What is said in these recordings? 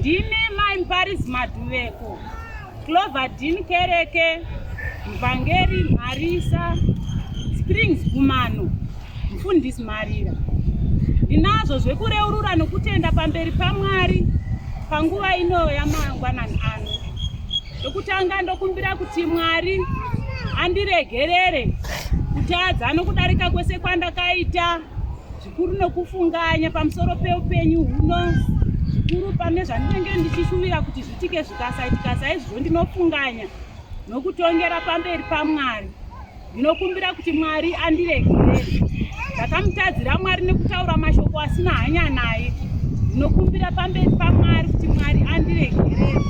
Ndine Maimparis Maduveko, Cloverdin Kereke, Mvangeri Marisa, Springs Gumano, Mfundisi Marira. Ndinazvo zvekureurura nokutenda pamberi paMwari panguva ino yamangwanani ano. Ndokutanga ndokumbira kuti Mwari andiregerere kutadza nokudarika kwese kwandakaita, zvikuru nokufunganya pamusoro peupenyu huno, zvikuru pane zvandinenge ndichishuvira kuti zvitike zvikasaitika saizvozvo ndinofunganya nokutongera pamberi paMwari. Ndinokumbira kuti Mwari andiregerere. Ndakamutadzira Mwari nekutaura mashoko asina hanya naye. Ndinokumbira pamberi paMwari kuti Mwari andiregerere.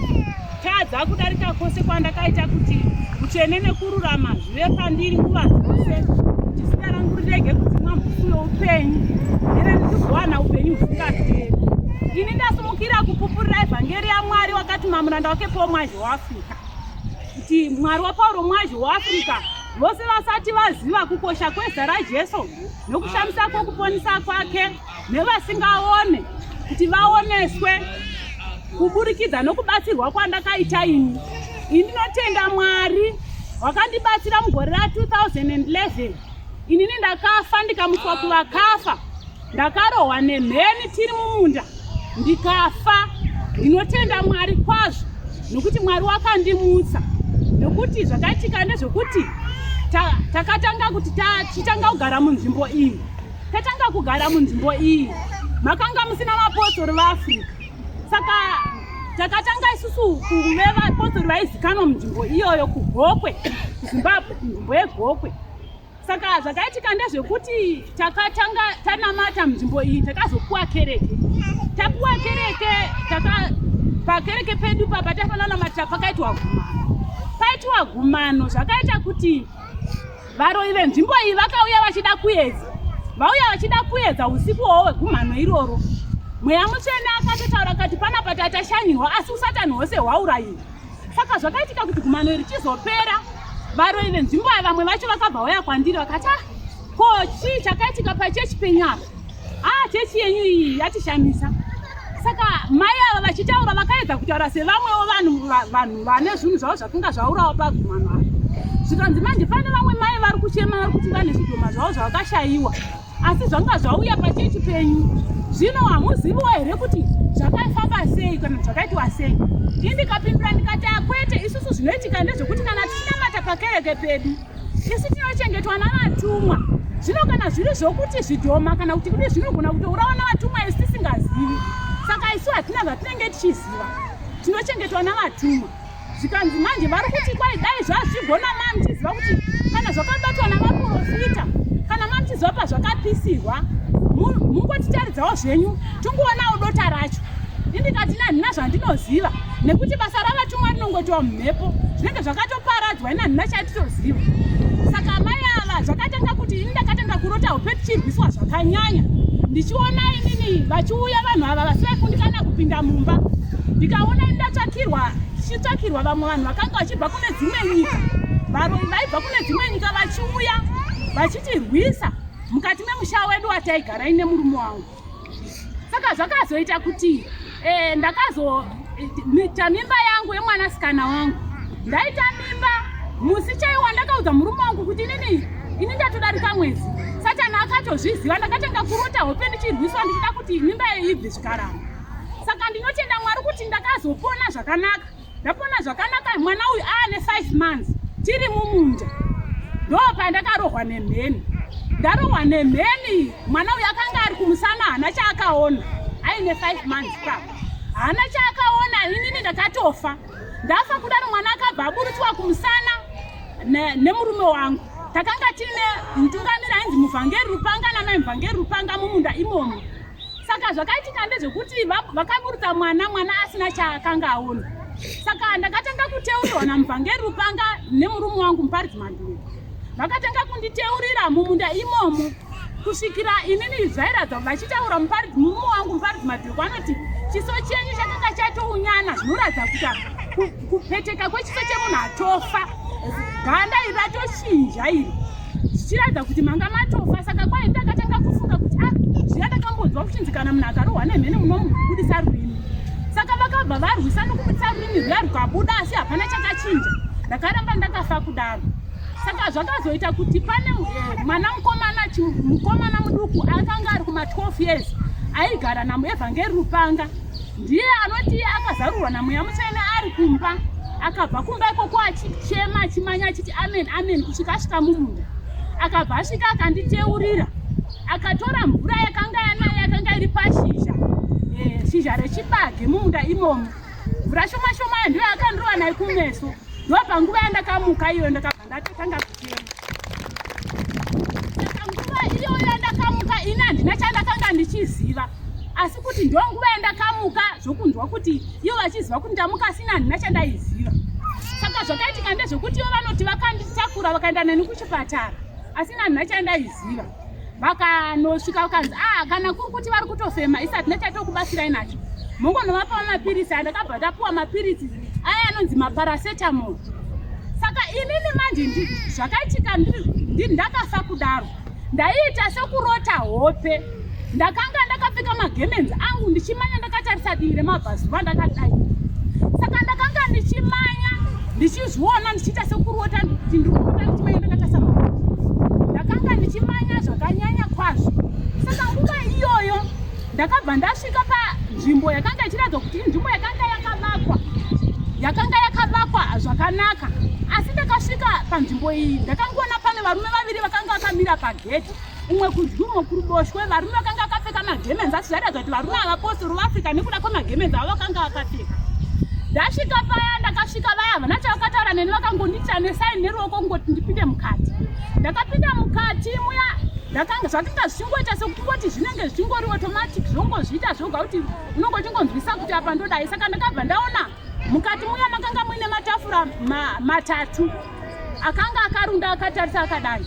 Tadza kudarika kwose kwandakaita kuti utsvene nekururama zvive pandiri nguva dzose, kuti zita rangu rirege kudzimwa mbuku youpenyu, ndire ndikuzowana upenyu husingaperi. Ini ndasumukira kupupurira evhangeri yaMwari wakatuma muranda wake Paul Mwazhi weAfrica, kuti Mwari waPauro Mwazhi weAfrica vose vasati vaziva kukosha kwezita raJeso nokushamisa kokuponisa kwake, nevasingaone kuti vaoneswe kuburikidza nokubatsirwa kwandakaita ini. Ndinotenda Mwari wakandibatsira mugore ra2011. Inini ndakafa ndikamutswa kuvakafa, ndakarohwa nemheni tiri mumunda ndikafa. Ndinotenda Mwari kwazvo nokuti Mwari wakandimutsa, nokuti zvakaitika ndezvekuti takatanga kuti tichitanga kugara munzvimbo iyi. Tatanga kugara munzvimbo iyi makanga musina vapostori vaAfrica, saka takatanga isusu kuve vapostori vaizikanwa munzvimbo iyoyo kuGokwe, kuZimbabwe, kunzvimbo yeGokwe. Saka zvakaitika ndezvekuti takatanga tanamata munzvimbo iyi, takazopuwa kereke. Tapuwa kereke, pakereke pedu papa tafananamatira pakaitwa gumano. Paitwa gumano zvakaita kuti varoyi venzvimbo iyi vakauya vachida kuedza. Vauya vachida kuedza usiku hwohwe gumano iroro. Mweya Mutsvene akatotaura kati panapa tatashanyirwa asi usatani hwose hwaurayiwa. Saka zvakaitika kuti gumano iri chizopera, varoyi venzvimbo iyi vamwe vacho vakabva vauya kwandiri vakati, ko chii chakaitika pachechi penyu apa? Chechi yenyu iyi yatishamisa. Saka mai ava vachitaura vakaedza kutaura sevamwewo vanhu vane zvinhu zvavo zvakanga zvaurawo pagumano apa. Zvikanzi manje pane vamwe mai vari kuchema vari kuti vane zvidhoma zvavo zvavakashayiwa, asi zvanga zvauya pachechi penyu. Zvino hamuziviwo here kuti zvakafamba sei kana zvakaitwa sei? Ndikapindura ndikati kwete, isusu zvinoitika ndezvekuti kana tichinamata pakereke pedu isu tinochengetwa navatumwa. Zvino kana zviri zvokuti zvidhoma kana kuti kune zvinogona kutourawa navatumwa isi tisingazivi, saka isu hatina zvatinenge tichiziva, tinochengetwa navatumwa. Zvikanzi manje vari kuti kwai dai zvazvigona muchiziva kuti kana zvakabatwa navaprofita, kana muchiziva pazvakapisirwa, mungotitaridzawo zvenyu tinguonawo dota racho. Ndikati handina zvandinoziva, nekuti basa ravatumwa rinongotiwa mumhepo, zvinenge zvakatoparadzwa, ina handina chatitoziva. Saka mai ava zvakatanga kuti ini ndakatanga kurota upenyu tichirwiswa zvakanyanya. Ndichiona inini vachiuya vanhu ava vasingakundikana kupinda mumba, ndikaona tichitsvakirwa vamwe vanhu vakanga vachibva kune dzimwe nyika, varoyi vaibva kune dzimwe nyika vachiuya vachitirwisa mukati memusha wedu wataigara ine murume wangu. Saka zvakazoita kuti ndakazoita mimba yangu yemwanasikana wangu. Ndaita mimba musi chaiwa ndakaudza murume wangu kuti ini ndatodarika mwedzi. Satani akatozviziva, ndakatanga kurota hope ndichirwiswa ndichida kuti mimba iyi ibve zvikaramba. Saka ndinotenda Mwari kuti ndakazopona zvakanaka. Ndapona zvakanaka, mwana uyu aane 5 months tiri mumunda. Ndopa ndakarohwa nemheni. Ndarohwa nemheni, mwana uyu akanga ari kumusana, hana chaakaona. Aine 5 months papa, hana chaakaona. Inini ndakatofa. Ndafa kudaro mwana akabva aburutswa kumusana nemurume wangu. Takanga tine mutungamiri ainzi Muvhangeri Rupanga namai Muvhangeri Rupanga mumunda imomo. Saka zvakaitika ndezvekuti vakaburutsa mwana asina chaakanga aona. Saka ndakatanga kuteurirwa naMuvhangeri Rupanga nemurume wangu Muparidzi Madhuku. Vakatanga kunditeurira mumunda imomo kusvikira inini zvairadza vachitaura murume wangu Muparidzi Madhuku anoti chiso chenyu chakanga chatounyana, zvinoratidza kuti kupeteka kwechiso chemunhu atofa, ganda iri ratochinja iri, zvichiratidza kuti manga matofa. Saka kwai ndakatanga kufunga kuti zviya ndakambodzwa kuchinzi kana munhu akarohwa nemheni munomubudisa rurimi. Saka vakabva baba varwisana kuputsa rurimi rwuya rukabuda asi hapana chakachinja. Ndakaramba ndakafa kudaro. Saka zvakazoita kuti pane mwana mukomana muduku akanga ari kuma 12 years aigara namuevhangeri Rupanga. Ndiye anoti akazarurwa namweya mutsvene ari kumba. Akabva kumba ikoko achichema achimanya achiti amen amen kusvika asvika mumunda. Akabva asvika akanditeurira. Akatora mvura yakanga iri pashizha. Shizha rechibage mumunda imomo. Mvura shoma shoma ndiyo akandorova nayo kumeso. Ndopanguva yandakamuka iyo ndakabva ndatanga kuchema. Saka nguva iyoyo yandakamuka ina handina chandakanga ndichiziva. Asi kuti ndo nguva yandakamuka zvokunzwa kuti ivo vachiziva kuti ndamuka sina handina chandaiziva. Saka zvakaitika ndezvokuti ivo vanoti vakanditakura vakaenda neni kuchipatara. Asi handina chandaiziva. Vakanosvika vakanzi kana kuri kuti vari kutofema isati nechatokubatsirai nacho. Mungonovapa mapirisi andakabva ndapuwa mapirisi aya anonzi maparacetamol. Saka inini manje zvakaitika ndakafa kudaro. Ndaiita sekurota hope. Ndakanga ndakapfeka magemenzi angu ndichimanya ndakatarisa divi remabhazuva ndakadai. Saka ndakanga ndichimanya ndichizviona ndichiita sekurota ndichikurota ndichimanya ndakatarisa mabhazuva. Ndakanga ndichimanya zvakanyanya kwazvo. Saka nguva iyoyo ndakabva ndasvika panzvimbo yakanga ichiratidza kuti inzvimbo yakanga yakavakwa zvakanaka. Asi ndakasvika panzvimbo iyi ndakangoona pane varume vaviri vakanga vakamira pagedhi. Umwe kurudyi umwe kuruboshwe. Varume vakanga vakapfeka magemenzi asi zvairatidza kuti varume avapostori veAfrica nekuda kwemagemenzi avo vakanga vakapfeka. Ndasvika paya ndakasvika vaya havana chavakataura neni vakangondita nesaini neruoko kungoti ndipinde mukati. Ndakapinda mukati muya zvakanga zvichingoita sekungoti zvinenge zvichingori automatic zvongozviita zvoga kuti unongochingonzwisa kuti apa ndodai. Saka ndakabva ndaona mukati muya makanga muine matafura matatu akanga akarunda akatarisa akadai.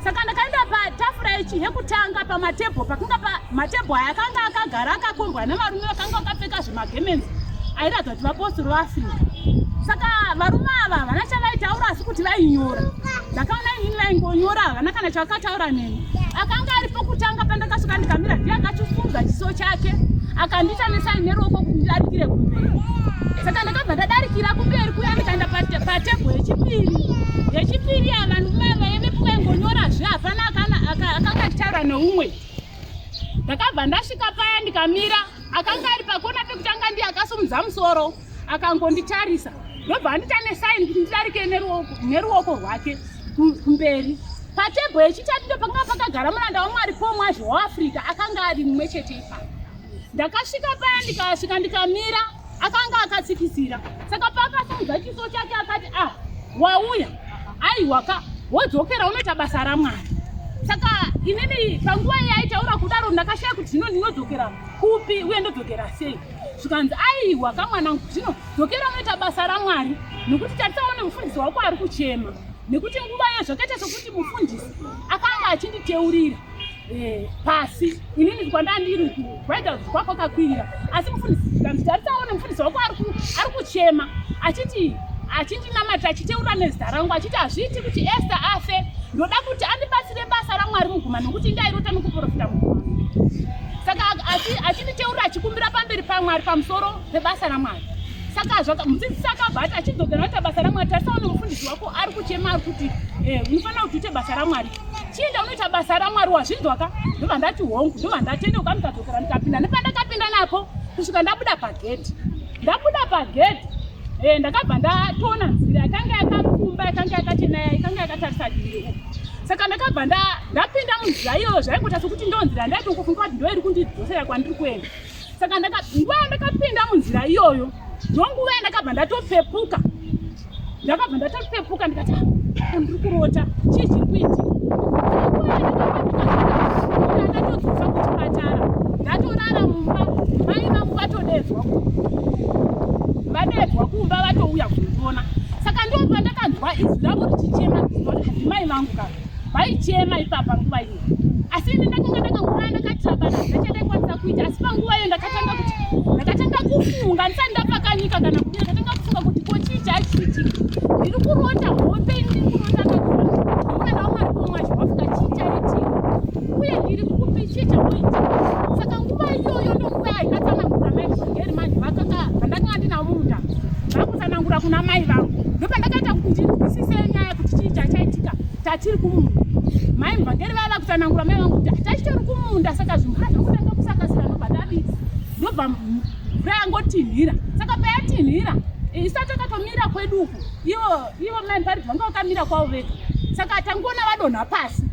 Saka ndakaenda patafura yekutanga pamatebho pakanga matebho aya akanga akagara akakombwa nevarume vakanga vakapfeka zvemagemenzi airatidza kuti vapostori veAfrica. Saka varume ava havana chavaitaura asi kuti vainyora. Ndakaona inini vaingonyora havana kana chavakataura neni. Akanga ari pokutanga pandakasvika ndikamira ndiye akachifunga chiso chake akandita nesaini neruoko kuti ndidarikire kumberi. Saka ndakabva ndadarikira kumberi kuya ndikaenda patebho yechipiri vanhu vaivepo vaingonyorazve hapana akanga achitaura neumwe. Ndakabva ndasvika paya ndikamira akanga ari pakona pekutanga ndiye akasumudza musoro akangonditarisa. Ndobva andita nesaini kuti ndidarike neruoko rwake kumberi. Patebho yechitatu ndo pakanga pakagara muranda waMwari pomwazvo weAfrica akanga ari mumwe chete ipapo. Ndakasvika paya ndikasvika ndikamira akanga akatsikisira. Saka pakasumudza chiso chake akati wauya aiwaka wodzokera unoita basa raMwari. Saka inini panguva iyi aitaura kudaro ndakashaya kuti zvino ndinodzokera kupi uye ndodzokera sei. Zvikanzi aiwaka mwanangu zvino dzokera unoita basa raMwari nekuti tatisaone mufundisi wako ari kuchema. Nekuti nguva iyo zvakaita sokuti mufundisi akanga achinditeurira pasi inini kwandandiri kuvaita kwako kakwirira. Asi mufundisi zvikanzi tatisaone mufundisi wako ari kuchema achindinamata achiteura nezita rangu achiti hazviiti kuti Esther afe. Ndoda kuti andibatsire basa raMwari muguma nokuti ndairota nokuprofita muguma. Saka achinditeura achikumbira pamberi paMwari pamusoro pebasa raMwari. Saka mudzidzisi akabva ati achidzokera noita basa raMwari tatisaone mufundisi wako ari kuchema ari kuti unofanira kuti uite basa raMwari. Chienda unoita basa raMwari wazvinzwaka. Ndobva ndati hongu. Ndobva ndatendeuka ndikadzokera ndikapinda nepandakapinda napo kusvika ndabuda pagedhi. Ndakabva ndatoona nzira yakanga yakapfumba yakanga yakachena yakanga yakatarisa divi. Saka ndakabva ndapinda munzira iyoyo zvaingoita sokuti ndonzira ndaiti kufunga kuti ndoiri kundidzosera kwandiri kuenda. Saka nguva yandakapinda munzira iyoyo ndonguva yandakabva ndatopepuka. Ndikati ndiri kurota chii chiri kuitika. Ndatodzosa kuchipatara ndatorara mumba mai vangu vatodedzwa kumba vatouya kundiona. Saka ndobva ndakanzwa izwi ravo richichema mai vangu kana vaichema ipapa nguva iyo. Asi ini ndakanga ndakangova ndakatsvakana ndachadaikwanisa kuita. Asi panguva iyo ndakatanga kufunga ndisati ndapakanyika kana kuti ndakatanga kufunga kuti ko chii chachiitika. Ndiri kurota hope ndiri kurota muranda waMwari pomwazvo weAfrica chii chaitika uye ndiri kupi chii chakuitika. Saka nguva iyoyo ndonguva yaikatsanangura maevhangeri manje vandakanga ndakabva kuna mai vangu ndopandakaita kuti ndinzwisise nyaya kuti chii chaitika tatiri kumunda. Mai mvangeri vava kutsanangura mai vangu kuti tachitori kumunda saka zvimvura zvakutanga kusakasira ndobva ndadii ndobva mvura yangotinhira. Saka payatinhira isati takatomira kweduku ivo mai paridza vanga vakamira kwavo vega. Saka tangoona vadonha pasi.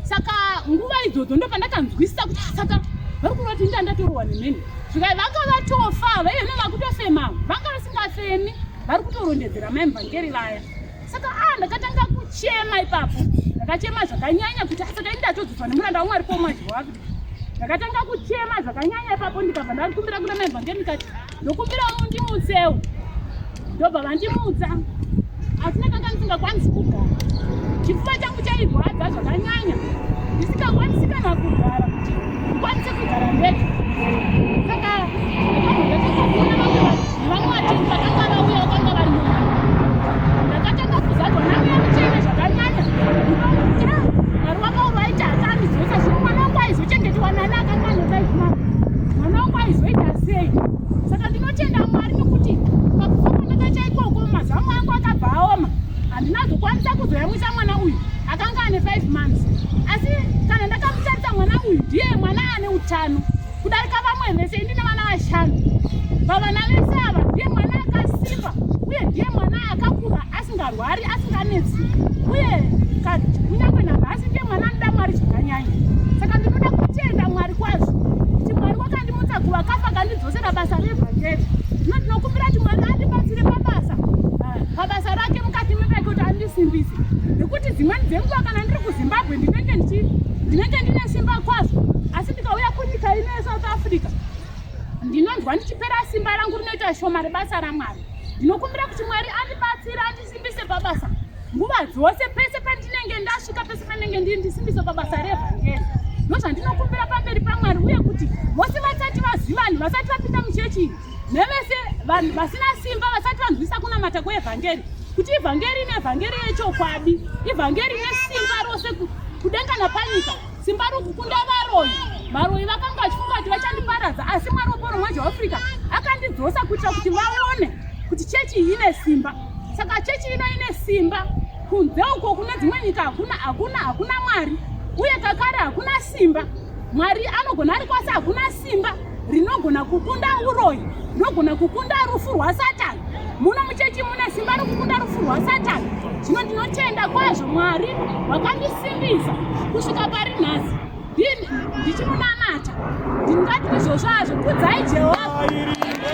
Saka nguva idzodzo ndopandakanzwisisa kuti saka vari kuona kuti ndandatorohwa nemheni. Zvikai vanga vatofa vaiyona vakutofema vanga vasingafemi vari kutorondedzera mai mvangeri vaya. Saka ndakatanga kuchema ipapo. Ndakachema zvakanyanya kuti saka indatodzodzwa nemuranda waMwari pomwaji wake. Ndakatanga kuchema zvakanyanya ipapo ndikabva ndakumbira kuna mai mvangeri ndikati ndokumbira mundimutsewo. Ndobva vandimutsa asi ndakanga ndisingakwanisi kugara. Chifuva changu chairwadza zvakanyanya ndisingakwanisi kana kugara kuti ndikwanise kugara ndega. Saka ndakatanga vamwe vatenzi vakanga vauya vakanga vari mumba. Ndakatanga kuzadzwa nauya muchene zvakanyanya ndikamuti Mwari wakaurwa aiti hakandizosa zvino mwana wangu aizochengetwa nani akanga anotaizvimana mwana wangu aizoita sei. Saka ndinotenda Mwari nokuti pakufa kwandakaita ikoko mazamu angu akabva aoma handinazokwanisa kuzoyamwisa mwana uyu akanga ane 5 months. Asi kana ndakamutarisa mwana uyu ndiye mwana ane utano kudarika vamwe vese. Ndine vana 5. Pavana vese ava ndiye mwana akasimba uye ndiye mwana akakura asingarwari asinganetsi uye kunyange nanhasi ndiye mwana anoda Mwari zvakanyanya. Saka ndinoda kutenda Mwari kwazvo kuti Mwari wakandimutsa kuvakafa akandidzosera basa reevhangeri. Zvino ndinokumbira kuti Mwari andibatsire pabasa rake mukati meveke kuti andisimbise. Nekuti dzimweni dzenguva kana ndiri kuZimbabwe ndinenge ndine simba kwazvo asi ndikauya kunyika ino yeSouth Africa ndinonzwa ndichipera simba rangu rinoita shoma rebasa raMwari. Ndinokumbira kuti Mwari andibatsire andisimbise pabasa nguva dzose pese pandinenge ndasvika pese pandinenge ndiri ndisimbise pabasa reevhangeri. Ndozvandinokumbira pamberi paMwari uye kuti vose vasati vaziva vanhu vasati vapinda muchechi nevese vanhu vasina simba vasati vanzwisa kunamata kweevhangeri kuti ivhangeri nevhangeri yechokwadi ivhangeri nesimba rose kudenga napanyika simba rokukunda varoyi vakanga vachifunga kuti vachandiparadza asi Mwari womuMwedzi waAfrica akandidzosa kuitira kuti vaone kuti chechi iyi ine simba. Saka chechi ino ine simba kunze uko kune dzimwe nyika hakuna Mwari uye kakare hakuna simba. Mwari anogona ari kwasi hakuna simba rinogona kukunda uroyi rinogona kukunda rufu rwaSatani. Muno muchechi mune simba rokukunda rufu rwaSatani. Zvino ndinotenda kwazvo Mwari wakandisimbisa kusvika pari nhasi ndichimunamata. Ndingati izvozvo hazvo kudzai Jehovha.